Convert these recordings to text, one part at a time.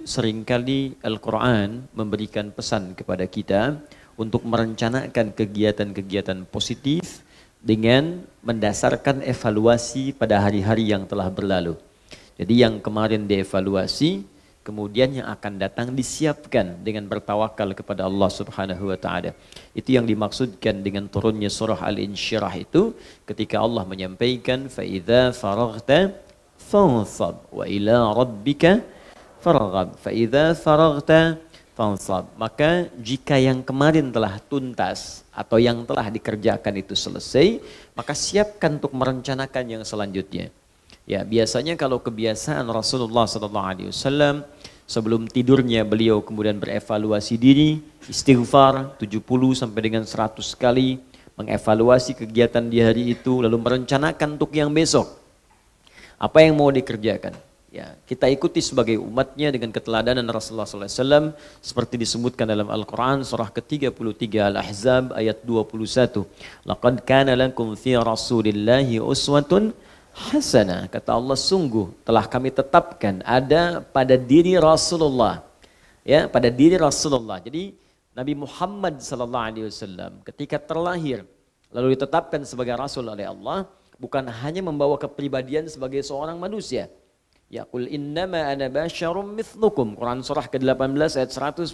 seringkali Al-Quran memberikan pesan kepada kita untuk merencanakan kegiatan-kegiatan positif dengan mendasarkan evaluasi pada hari-hari yang telah berlalu. Jadi yang kemarin dievaluasi, kemudian yang akan datang disiapkan dengan bertawakal kepada Allah Subhanahu wa taala. Itu yang dimaksudkan dengan turunnya surah Al-Insyirah itu ketika Allah menyampaikan fa idza faraghta fansab wa ila rabbika farghab fa idza faraghta fansab. Maka jika yang kemarin telah tuntas atau yang telah dikerjakan itu selesai, maka siapkan untuk merencanakan yang selanjutnya. Ya, biasanya kalau kebiasaan Rasulullah SAW sebelum tidurnya beliau kemudian berevaluasi diri, istighfar 70 sampai dengan 100 kali, mengevaluasi kegiatan di hari itu, lalu merencanakan untuk yang besok. Apa yang mau dikerjakan? Ya, kita ikuti sebagai umatnya dengan keteladanan Rasulullah SAW seperti disebutkan dalam Al-Quran surah ke-33 Al-Ahzab ayat 21. Laqad kana lakum fi Rasulillahi uswatun hasanah. Kata Allah, sungguh telah kami tetapkan ada pada diri Rasulullah. Ya, pada diri Rasulullah. Jadi Nabi Muhammad SAW ketika terlahir lalu ditetapkan sebagai Rasul oleh Allah, bukan hanya membawa kepribadian sebagai seorang manusia. Ya, qul innama ana basyarum mithlukum. Quran surah ke-18 ayat 110.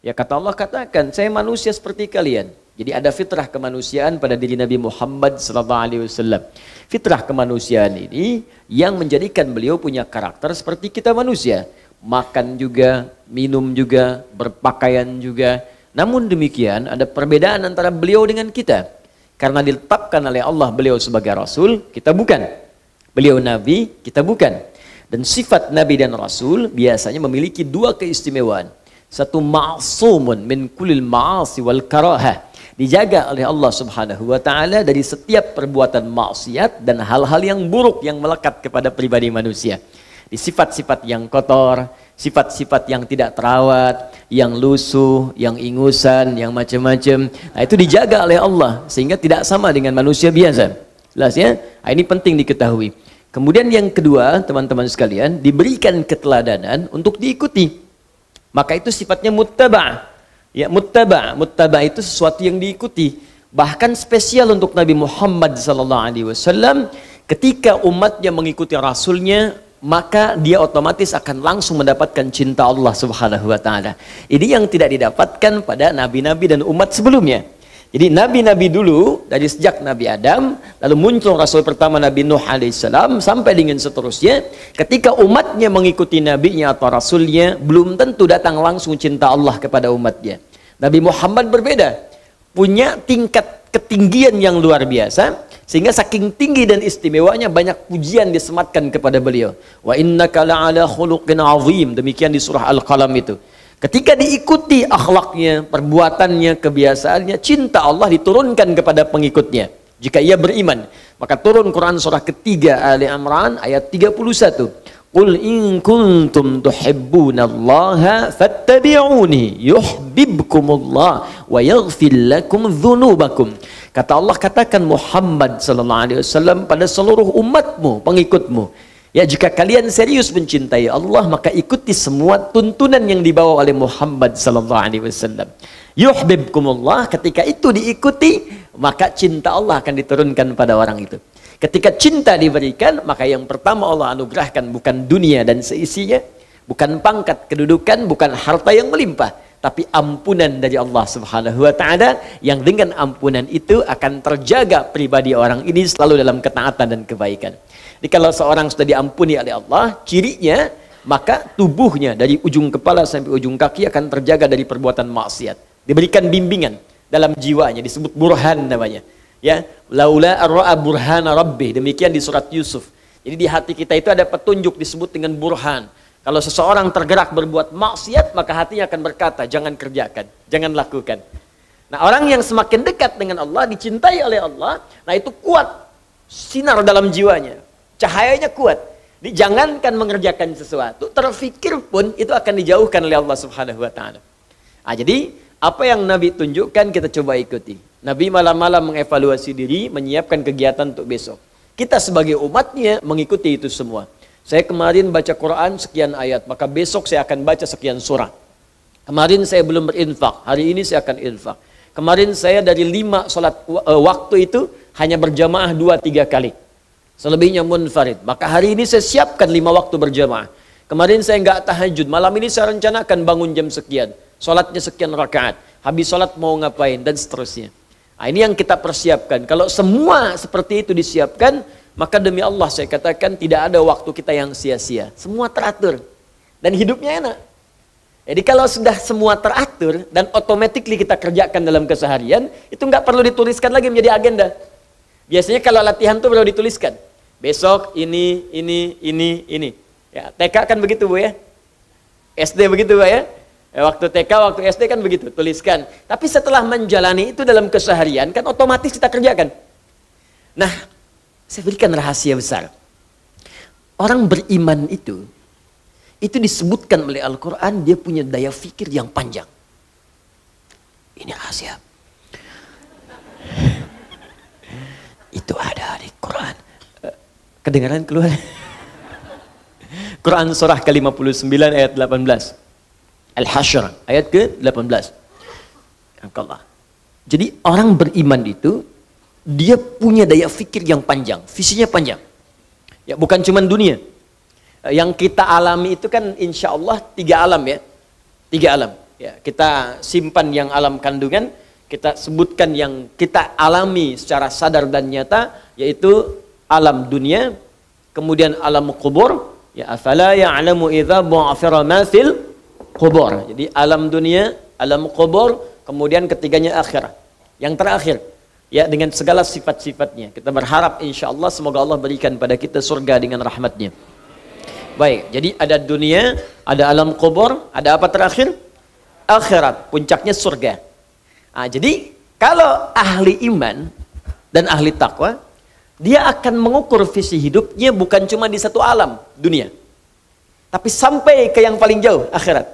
Ya, kata Allah, katakan saya manusia seperti kalian. Jadi ada fitrah kemanusiaan pada diri Nabi Muhammad SAW. Fitrah kemanusiaan ini yang menjadikan beliau punya karakter seperti kita manusia. Makan juga, minum juga, berpakaian juga. Namun demikian ada perbedaan antara beliau dengan kita. Karena ditetapkan oleh Allah beliau sebagai Rasul, kita bukan. Beliau Nabi, kita bukan. Dan sifat Nabi dan Rasul biasanya memiliki dua keistimewaan. Satu, ma'sumun min kulil ma'asi wal karahah. Dijaga oleh Allah Subhanahu wa taala dari setiap perbuatan maksiat dan hal-hal yang buruk yang melekat kepada pribadi manusia. Di sifat-sifat yang kotor, sifat-sifat yang tidak terawat, yang lusuh, yang ingusan, yang macam-macam. Nah, itu dijaga oleh Allah sehingga tidak sama dengan manusia biasa. Jelas ya? Nah, ini penting diketahui. Kemudian yang kedua, teman-teman sekalian, diberikan keteladanan untuk diikuti. Maka itu sifatnya muttaba'. Ya, muttaba itu sesuatu yang diikuti. Bahkan spesial untuk Nabi Muhammad SAW, ketika umatnya mengikuti Rasulnya, maka dia otomatis akan langsung mendapatkan cinta Allah Subhanahu wa taala. Ini yang tidak didapatkan pada nabi-nabi dan umat sebelumnya. Jadi nabi-nabi dulu, dari sejak Nabi Adam, lalu muncul Rasul pertama Nabi Nuh alaihissalam, sampai dengan seterusnya, ketika umatnya mengikuti nabinya atau rasulnya, belum tentu datang langsung cinta Allah kepada umatnya. Nabi Muhammad berbeda, punya tingkat ketinggian yang luar biasa, sehingga saking tinggi dan istimewanya banyak pujian disematkan kepada beliau. Wa innaka la'ala khuluqin azim, demikian di surah Al-Qalam itu. Ketika diikuti akhlaknya, perbuatannya, kebiasaannya, cinta Allah diturunkan kepada pengikutnya. Jika ia beriman, maka turun Quran surah ketiga Ali Imran ayat 31. Qul in kuntum tuhibbunallaha fattabi'uni yuhibbukumullah wa yaghfir lakum dzunubakum. Kata Allah, katakan Muhammad sallallahu alaihi wasallam pada seluruh umatmu, pengikutmu. Ya, jika kalian serius mencintai Allah, maka ikuti semua tuntunan yang dibawa oleh Muhammad sallallahu alaihi wasallam. Yuhibbukumullah, ketika itu diikuti, maka cinta Allah akan diturunkan pada orang itu. Ketika cinta diberikan, maka yang pertama Allah anugerahkan bukan dunia dan seisinya, bukan pangkat kedudukan, bukan harta yang melimpah, tapi ampunan dari Allah Subhanahu wa taala, yang dengan ampunan itu akan terjaga pribadi orang ini selalu dalam ketaatan dan kebaikan. Jadi kalau seorang sudah diampuni oleh Allah, cirinya maka tubuhnya dari ujung kepala sampai ujung kaki akan terjaga dari perbuatan maksiat. Diberikan bimbingan dalam jiwanya, disebut burhan namanya. Ya, laula ar-ra'a burhana rabbi, demikian di surat Yusuf. Jadi di hati kita itu ada petunjuk disebut dengan burhan. Kalau seseorang tergerak berbuat maksiat, maka hatinya akan berkata, jangan kerjakan, jangan lakukan. Nah, orang yang semakin dekat dengan Allah, dicintai oleh Allah, nah itu kuat sinar dalam jiwanya. Cahayanya kuat. Jangankan mengerjakan sesuatu, terfikir pun itu akan dijauhkan oleh Allah Subhanahu wa taala. Nah, jadi apa yang Nabi tunjukkan kita coba ikuti. Nabi malam-malam mengevaluasi diri, menyiapkan kegiatan untuk besok. Kita sebagai umatnya mengikuti itu semua. Saya kemarin baca Quran sekian ayat, maka besok saya akan baca sekian surah. Kemarin saya belum berinfak, hari ini saya akan infak. Kemarin saya dari 5 salat waktu itu hanya berjamaah 2-3 kali. Selebihnya munfarid. Maka hari ini saya siapkan 5 waktu berjamaah. Kemarin saya nggak tahajud, malam ini saya rencanakan bangun jam sekian. Salatnya sekian rakaat. Habis salat mau ngapain dan seterusnya. Nah, ini yang kita persiapkan. Kalau semua seperti itu disiapkan, maka demi Allah saya katakan tidak ada waktu kita yang sia-sia. Semua teratur. Dan hidupnya enak. Jadi kalau sudah semua teratur dan automatically kita kerjakan dalam keseharian, itu nggak perlu dituliskan lagi menjadi agenda. Biasanya kalau latihan tuh perlu dituliskan. Besok ini. Ya, TK kan begitu Bu ya. SD begitu Bu ya. Waktu TK, waktu SD kan begitu, tuliskan. Tapi setelah menjalani itu dalam keseharian kan otomatis kita kerjakan. Nah, saya berikan rahasia besar. Orang beriman itu disebutkan oleh Al-Quran, dia punya daya fikir yang panjang. Ini rahasia. Itu ada di Quran. Kedengaran keluar? Quran surah ke-59 ayat 18. Al-Hasyr ayat ke-18. Jadi orang beriman itu, dia punya daya fikir yang panjang, visinya panjang. Ya, bukan cuma dunia. Yang kita alami itu kan insya Allah 3 alam ya. 3 alam. Ya, kita simpan yang alam kandungan, kita sebutkan yang kita alami secara sadar dan nyata, yaitu alam dunia, kemudian alam kubur, ya afala ya'lamu idza bu'athira ma fil kubur. Jadi alam dunia, alam kubur, kemudian ketiganya akhirat. Yang terakhir, ya dengan segala sifat-sifatnya. Kita berharap insya Allah semoga Allah berikan pada kita surga dengan rahmatnya. Baik, jadi ada dunia, ada alam kubur, ada apa terakhir? Akhirat, puncaknya surga. Nah, jadi kalau ahli iman dan ahli takwa, dia akan mengukur visi hidupnya bukan cuma di satu alam, dunia. Tapi sampai ke yang paling jauh, akhirat.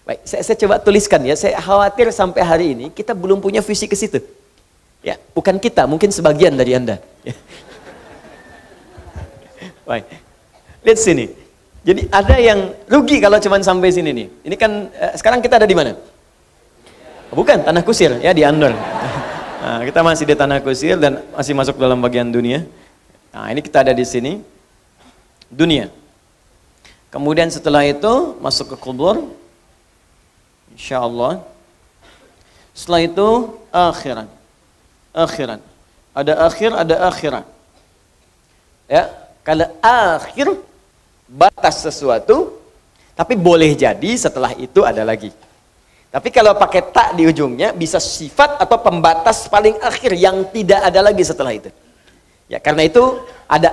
Baik, saya coba tuliskan ya, saya khawatir sampai hari ini kita belum punya visi ke situ. Ya, bukan kita, mungkin sebagian dari Anda. Baik. Lihat sini. Jadi ada yang rugi kalau cuma sampai sini nih. Ini kan sekarang kita ada di mana? Bukan, Tanah Kusir ya, di Andor. Nah, kita masih di Tanah Kusir dan masih masuk dalam bagian dunia. Nah, ini kita ada di sini. Dunia. Kemudian setelah itu masuk ke kubur. Insyaallah. Setelah itu akhirat. Akhirat. Ada akhir, ada akhirat. Ya, kalau akhir batas sesuatu, tapi boleh jadi setelah itu ada lagi. Tapi kalau pakai tak di ujungnya, bisa sifat atau pembatas paling akhir yang tidak ada lagi setelah itu. Ya, karena itu ada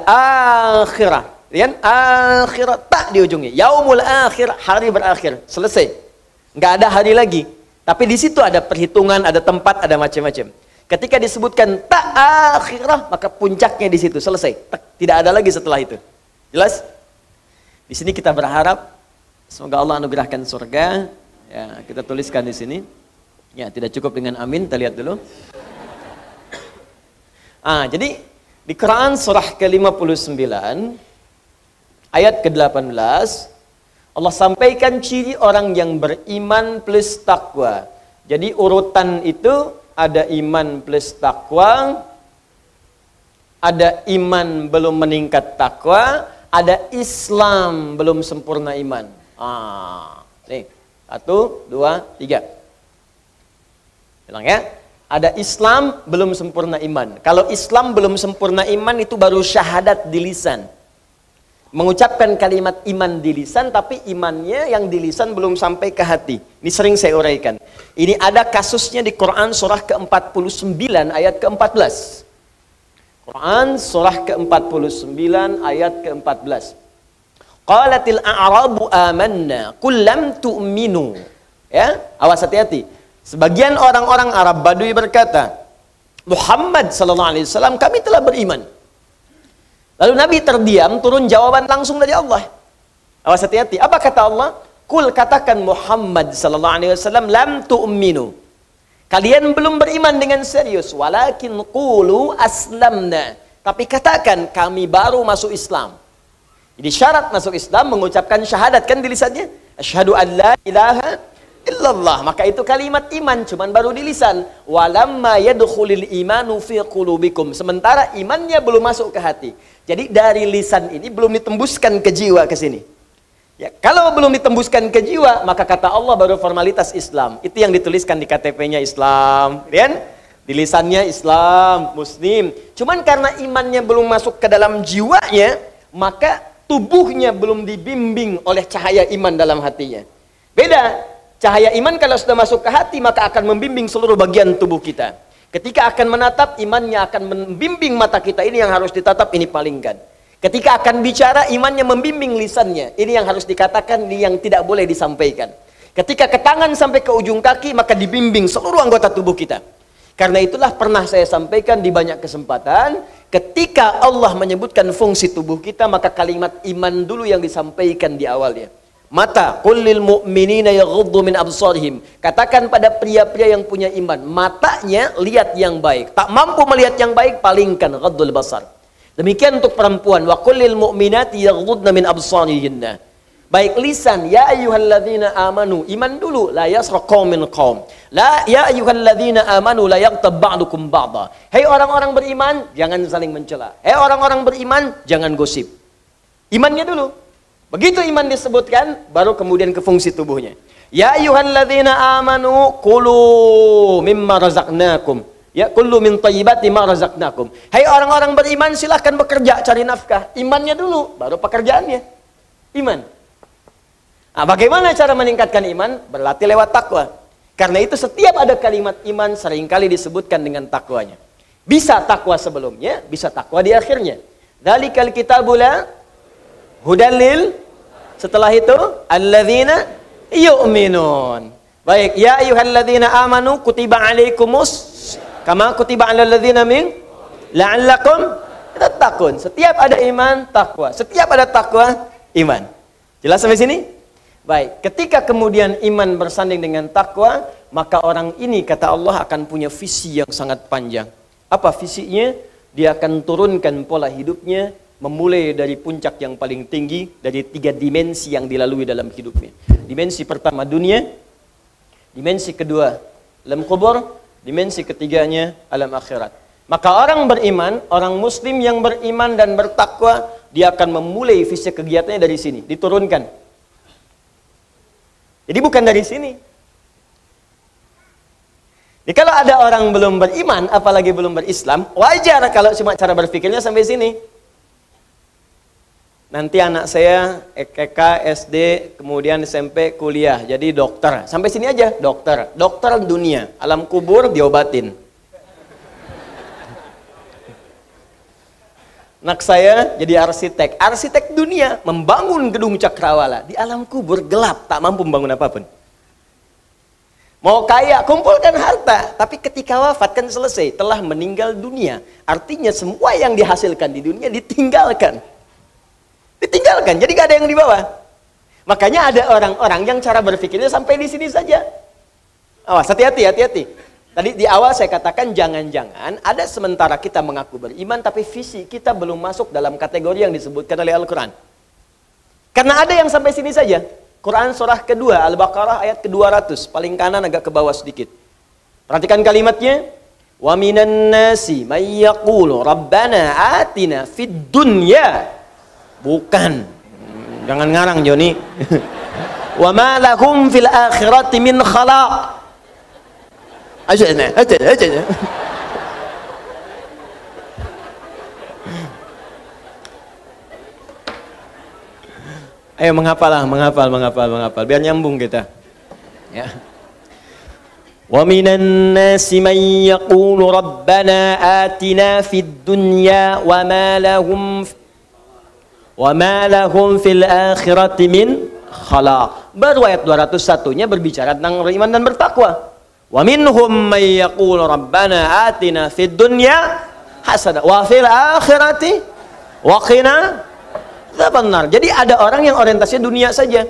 akhirat. Lihat, akhirat tak di ujungnya. Yaumul akhir, hari berakhir, selesai. Nggak ada hari lagi. Tapi di situ ada perhitungan, ada tempat, ada macam-macam. Ketika disebutkan tak akhirah, maka puncaknya di situ, selesai. Tidak ada lagi setelah itu. Jelas? Di sini kita berharap semoga Allah anugerahkan surga. Ya, kita tuliskan di sini. Ya, tidak cukup dengan amin. Kita lihat dulu. Jadi di Quran surah ke-59 ayat ke-18 Allah sampaikan ciri orang yang beriman plus takwa. Jadi urutan itu ada iman plus takwa, ada iman belum meningkat takwa, ada Islam belum sempurna iman. Nih, 1, 2, 3. Bilang ya, ada Islam belum sempurna iman. Kalau Islam belum sempurna iman itu baru syahadat di lisan. Mengucapkan kalimat iman di lisan, tapi imannya yang di lisan belum sampai ke hati. Ini sering saya uraikan. Ini ada kasusnya di Quran surah ke-49 ayat ke-14. Quran surah ke-49 ayat ke-14. Qalatil a'rabu amanna qul lam tu'minu. Ya, awas hati-hati. Sebagian orang-orang Arab Badui berkata, Muhammad sallallahu alaihi wasallam, kami telah beriman. Lalu Nabi terdiam, turun jawaban langsung dari Allah. Awas hati-hati. Apa kata Allah? Qul, katakan Muhammad sallallahu alaihi wasallam, lam tu'minu. Kalian belum beriman dengan serius, walakin qulu aslamna. Tapi katakan kami baru masuk Islam. Jadi syarat masuk Islam mengucapkan syahadat kan di lisannya. Asyhadu an la ilaha illallah. Maka itu kalimat iman, cuman baru di lisan. Walamma yadkhulul imanu fi qulubikum. Sementara imannya belum masuk ke hati. Jadi dari lisan ini belum ditembuskan ke jiwa ke sini. Ya, kalau belum ditembuskan ke jiwa, maka kata Allah baru formalitas Islam. Itu yang dituliskan di KTP-nya Islam, kan? Di lisannya Islam, Muslim. Cuman karena imannya belum masuk ke dalam jiwanya, maka tubuhnya belum dibimbing oleh cahaya iman dalam hatinya. Beda, cahaya iman kalau sudah masuk ke hati, maka akan membimbing seluruh bagian tubuh kita. Ketika akan menatap, imannya akan membimbing mata kita. Ini yang harus ditatap, ini palingkan. Ketika akan bicara, imannya membimbing lisannya. Ini yang harus dikatakan, ini yang tidak boleh disampaikan. Ketika ke tangan sampai ke ujung kaki, maka dibimbing seluruh anggota tubuh kita. Karena itulah pernah saya sampaikan di banyak kesempatan, ketika Allah menyebutkan fungsi tubuh kita, maka kalimat iman dulu yang disampaikan di awalnya. Mata, qul lil mu'minina yaghuddu min absarihim. Katakan pada pria-pria yang punya iman, matanya lihat yang baik. Tak mampu melihat yang baik, palingkan ghaddul basar. Demikian untuk perempuan, wa qul lil mu'minati yaghuddna min absarihinna. Baik lisan, ya ayyuhalladzina amanu, iman dulu, la yasraq qaumin qaum. La ya ayyuhalladzina amanu la yaghtab ba'dukum ba'dha. Hei orang-orang beriman, jangan saling mencela. Hei orang-orang beriman, jangan gosip. Imannya dulu. Begitu iman disebutkan, baru kemudian ke fungsi tubuhnya. Ya ayyuhalladzina amanu kulu mimma razaqnakum. Ya, kullu min thayyibati ma razaqnakum. Hai orang-orang beriman, silahkan bekerja cari nafkah. Imannya dulu, baru pekerjaannya. Iman. Nah, bagaimana cara meningkatkan iman? Berlatih lewat takwa. Karena itu setiap ada kalimat iman seringkali disebutkan dengan takwanya. Bisa takwa sebelumnya, bisa takwa di akhirnya. Dzalikal kitabul hudalil, setelah itu alladzina yu'minun. Baik, ya ayyuhalladzina amanu kutiba alaikumus kama kutiba alal ladzina min la'allakum tattaqun. Setiap ada iman, takwa. Setiap ada takwa, iman. Jelas sampai sini? Baik, ketika kemudian iman bersanding dengan takwa, maka orang ini kata Allah akan punya visi yang sangat panjang. Apa visinya? Dia akan turunkan pola hidupnya, memulai dari puncak yang paling tinggi, dari 3 dimensi yang dilalui dalam hidupnya. Dimensi pertama dunia, dimensi kedua alam kubur, dimensi ketiganya alam akhirat. Maka orang beriman, orang muslim yang beriman dan bertakwa, dia akan memulai visi kegiatannya dari sini, diturunkan. Jadi bukan dari sini. Jadi kalau ada orang belum beriman, apalagi belum berislam, wajar kalau cuma cara berpikirnya sampai sini. Nanti anak saya TK, SD, kemudian SMP, kuliah, jadi dokter. Sampai sini aja, dokter. Dokter dunia, alam kubur diobatin. Anak saya jadi arsitek. Arsitek dunia, membangun gedung cakrawala. Di alam kubur gelap, tak mampu membangun apapun. Mau kaya, kumpulkan harta. Tapi ketika wafat kan selesai, telah meninggal dunia. Artinya semua yang dihasilkan di dunia ditinggalkan. Ditinggalkan, jadi gak ada yang dibawa. Makanya ada orang-orang yang cara berpikirnya sampai di sini saja. Awas, hati-hati, hati-hati. Tadi di awal saya katakan jangan-jangan ada sementara kita mengaku beriman, tapi visi kita belum masuk dalam kategori yang disebutkan oleh Al-Quran. Karena ada yang sampai sini saja. Quran surah kedua, Al-Baqarah ayat ke-200, paling kanan agak ke bawah sedikit. Perhatikan kalimatnya. Wa minan nasi may yaqulu rabbana atina fid dunya. Bukan, jangan ngarang Joni. Wa ma lahum fil akhirati min khalaq. Aja. Ayo menghafal, biar nyambung kita. Ya. Wa minan nasi may yaqulu rabbana atina fid dunya wa ma lahum fil akhirati min khalaq. Baru ayat 201-nya berbicara tentang beriman dan bertakwa. Wa minhum may yaqulu rabbana atina fid dunya hasanah wa fil akhirati wa qina adzabannar. Jadi ada orang yang orientasinya dunia saja.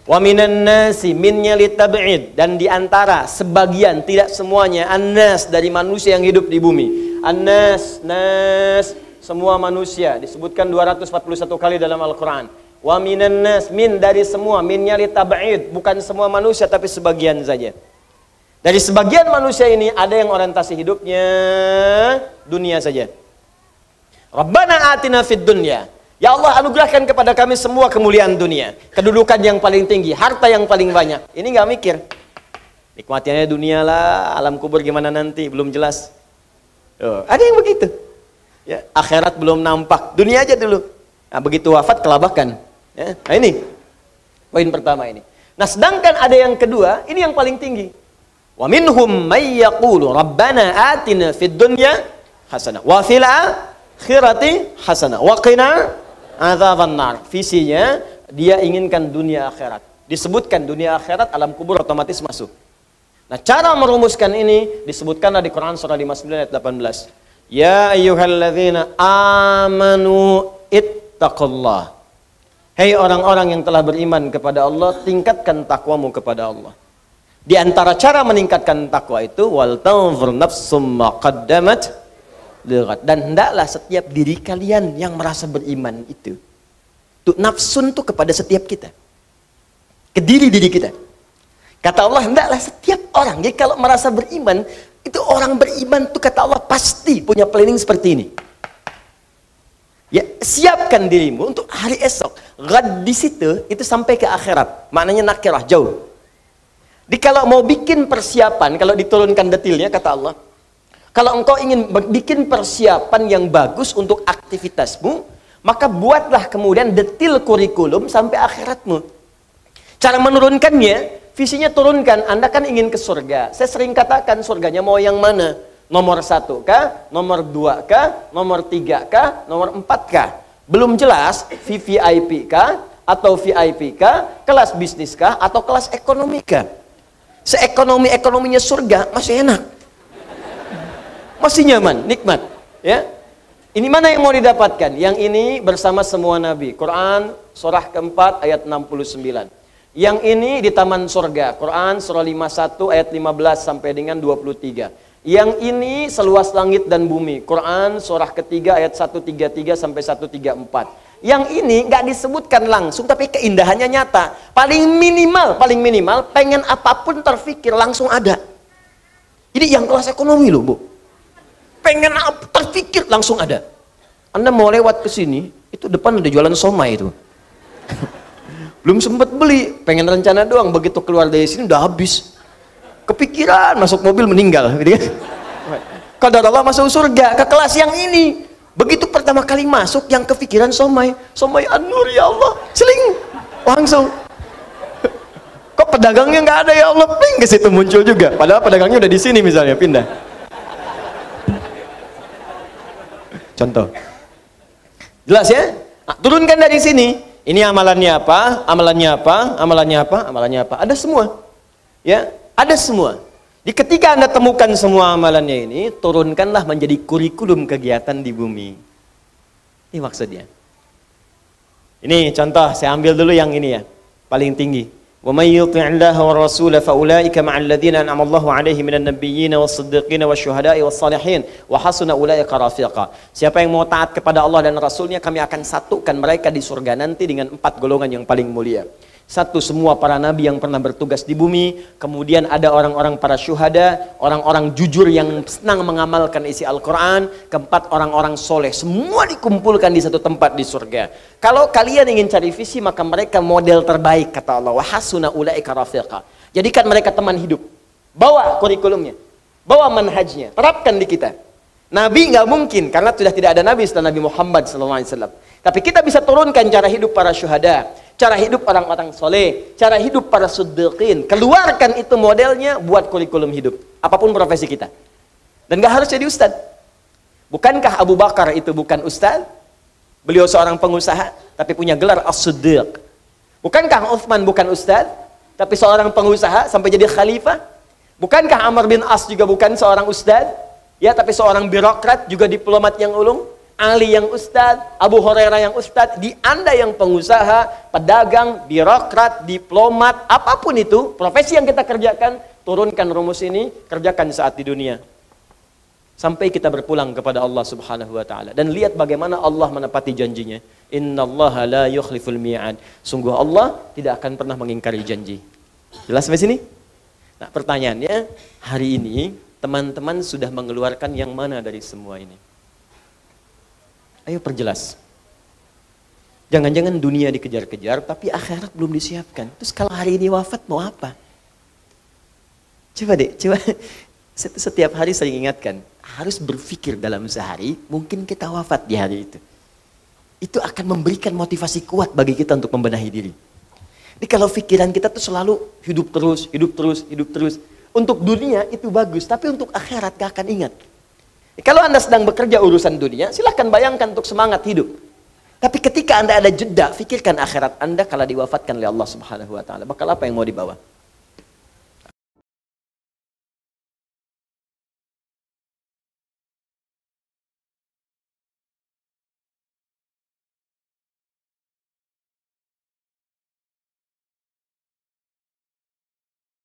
Wa minan nasi minnya litab'id, dan di antara sebagian, tidak semuanya, annas dari manusia yang hidup di bumi. Annas, nas, semua manusia, disebutkan 241 kali dalam Al-Quran. Wa minan nas, min dari semua, minnya li tab'id, bukan semua manusia tapi sebagian saja. Dari sebagian manusia ini ada yang orientasi hidupnya dunia saja. Rabbana atina fid dunya. Ya Allah, anugerahkan kepada kami semua kemuliaan dunia, kedudukan yang paling tinggi, harta yang paling banyak. Ini nggak mikir. Nikmatiannya dunia lah, alam kubur gimana nanti belum jelas. Ada yang begitu. Ya, akhirat belum nampak, dunia aja dulu. Nah, begitu wafat kelabakan. Ya, nah ini poin pertama ini. Nah, sedangkan ada yang kedua, ini yang paling tinggi. Wa minhum may yaqulu rabbana atina fid dunya hasanah wa fil akhirati hasanah wa qina adzabannar. Visinya dia inginkan dunia akhirat. Disebutkan dunia akhirat, alam kubur otomatis masuk. Nah, cara merumuskan ini disebutkanlah di Quran surah 59 ayat 18. Ya ayyuhalladzina amanu ittaqullah. Hei orang-orang yang telah beriman kepada Allah, tingkatkan takwamu kepada Allah. Di antara cara meningkatkan takwa itu wal tanzur nafsum ma qaddamat lighad, dan hendaklah setiap diri kalian yang merasa beriman itu nafsun tuh kepada setiap kita, ke diri kita. Kata Allah, hendaklah setiap orang, jadi kalau merasa beriman, itu orang beriman tuh kata Allah pasti punya planning seperti ini. Ya, siapkan dirimu untuk hari esok. Ghad di situ itu sampai ke akhirat. Maknanya nakirah, jauh. Jadi kalau mau bikin persiapan, kalau diturunkan detailnya kata Allah, kalau engkau ingin bikin persiapan yang bagus untuk aktivitasmu, maka buatlah kemudian detail kurikulum sampai akhiratmu. Cara menurunkannya, visinya turunkan. Anda kan ingin ke surga. Saya sering katakan surganya mau yang mana? Nomor 1 kah? Nomor 2 kah? Nomor 3 kah? Nomor 4 kah? Belum jelas VVIP kah? Atau VIP kah? Kelas bisnis kah? Atau kelas ekonomi kah? Seekonomi-ekonominya surga masih enak. Masih nyaman, nikmat. Ya. Ini mana yang mau didapatkan? Yang ini bersama semua nabi. Quran surah keempat ayat 69. Yang ini di taman surga. Quran surah 51 ayat 15 sampai dengan 23. Yang ini seluas langit dan bumi. Quran surah ketiga ayat 133 sampai 134. Yang ini nggak disebutkan langsung, tapi keindahannya nyata. Paling minimal, pengen apapun terfikir langsung ada. Jadi yang kelas ekonomi loh, Bu. Pengen terfikir langsung ada. Anda mau lewat ke sini, itu depan ada jualan somai itu. Belum sempat beli, pengen rencana doang, begitu keluar dari sini udah habis. Kepikiran, masuk mobil meninggal, gitu kan. Qadar Allah masuk surga ke kelas yang ini. Begitu pertama kali masuk, yang kepikiran somai an-nur ya Allah, seling langsung. Kok pedagangnya nggak ada ya Allah, ping ke situ muncul juga. Padahal pedagangnya udah di sini misalnya, pindah. Contoh, jelas ya? Nah, turunkan dari sini. Ini amalannya apa? Amalannya apa? Amalannya apa? Amalannya apa? Ada semua, ya, ada semua. Di ketika Anda temukan semua amalannya ini, turunkanlah menjadi kurikulum kegiatan di bumi. Ini maksudnya. Ini contoh, saya ambil dulu yang ini ya, paling tinggi. Wa may yuti'illaha wa rasulahu fa ulaika ma'al ladzina an'ama Allahu 'alaihim minan nabiyyin was-siddiqin wasyuhada'i was-salihin wa hasuna ulaika rafiqa. Siapa yang mau taat kepada Allah dan Rasulnya, kami akan satukan mereka di surga nanti dengan 4 golongan yang paling mulia. 1, semua para nabi yang pernah bertugas di bumi. Kemudian ada orang-orang para syuhada, orang-orang jujur yang senang mengamalkan isi Al-Quran. Keempat, orang-orang soleh. Semua dikumpulkan di satu tempat di surga. Kalau kalian ingin cari visi, maka mereka model terbaik, kata Allah. Wa hasuna ulaika rafiqa. Jadikan mereka teman hidup. Bawa kurikulumnya, bawa manhajnya, terapkan di kita. Nabi nggak mungkin, karena sudah tidak ada nabi setelah Nabi Muhammad SAW. Tapi kita bisa turunkan cara hidup para syuhada, cara hidup orang-orang soleh, cara hidup para siddiqin. Keluarkan itu modelnya, buat kurikulum hidup. Apapun profesi kita. Dan gak harus jadi ustad. Bukankah Abu Bakar itu bukan ustad? Beliau seorang pengusaha, tapi punya gelar as-siddiq. Bukankah Utsman bukan ustad, tapi seorang pengusaha sampai jadi khalifah? Bukankah Amr bin As juga bukan seorang ustad? Ya, tapi seorang birokrat, juga diplomat yang ulung. Ali yang ustad, Abu Hurairah yang ustad. Di Anda yang pengusaha, pedagang, birokrat, diplomat, apapun itu, profesi yang kita kerjakan, turunkan rumus ini, kerjakan saat di dunia. sampai kita berpulang kepada Allah Subhanahu wa taala. Dan lihat bagaimana Allah menepati janjinya. Innallaha la yukhliful mi'ad. Sungguh Allah tidak akan pernah mengingkari janji. Jelas sampai sini? Nah, pertanyaannya, hari ini teman-teman sudah mengeluarkan yang mana dari semua ini? Ayo perjelas. Jangan-jangan dunia dikejar-kejar, tapi akhirat belum disiapkan. Terus kalau hari ini wafat mau apa? Coba deh, coba. Setiap hari saya ingatkan, harus berpikir dalam sehari, mungkin kita wafat di hari itu. Itu akan memberikan motivasi kuat bagi kita untuk membenahi diri. Jadi kalau pikiran kita tuh selalu hidup terus, hidup terus, hidup terus. Untuk dunia itu bagus, tapi untuk akhirat gak akan ingat. Kalau Anda sedang bekerja urusan dunia, silahkan bayangkan untuk semangat hidup. Tapi ketika Anda ada jeda, fikirkan akhirat Anda kalau diwafatkan oleh Allah Subhanahu wa taala. Bakal apa yang mau dibawa?